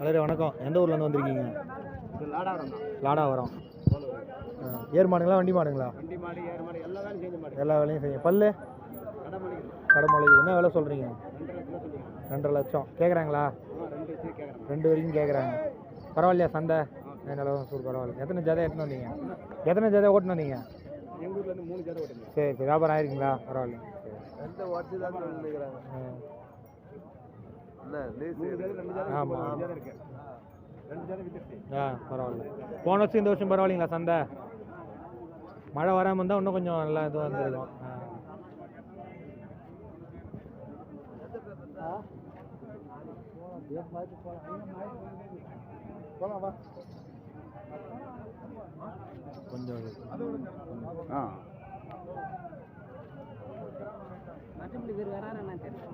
Hello வணக்கம். எந்த ஊர்லேருந்து வந்திருக்கீங்க? லாடாவரம். ஏர் மாடுங்களா வண்டி மாடுங்களா? எல்லா வேலையும் செய்யும். பல்லு கடமலை. என்ன வேலை சொல்கிறீங்க? 2.5 லட்சம் கேட்குறாங்களா? 2 வரைக்கும் கேட்குறாங்க. பரவாயில்லையா சந்தை? சூப்பர் பரவாயில்ல. எத்தனை ஜதை எடுத்துன்னு வந்தீங்க? எத்தனை ஜதை ஓட்டுன்னு வந்தீங்க? சரி சரி. வியாபாரம் ஆயிருக்குங்களா? பரவாயில்ல. ஆமாம். பரவாயில்ல. போன வருஷம் இந்த வருஷம் பரவாயில்லைங்களா சந்தை? மழை வராமல் இருந்தால் இன்னும் கொஞ்சம் நல்லா இதுவாக இருந்திருக்கும். கொஞ்சம் மற்றபடி வேறு வரான்னு தெரியல.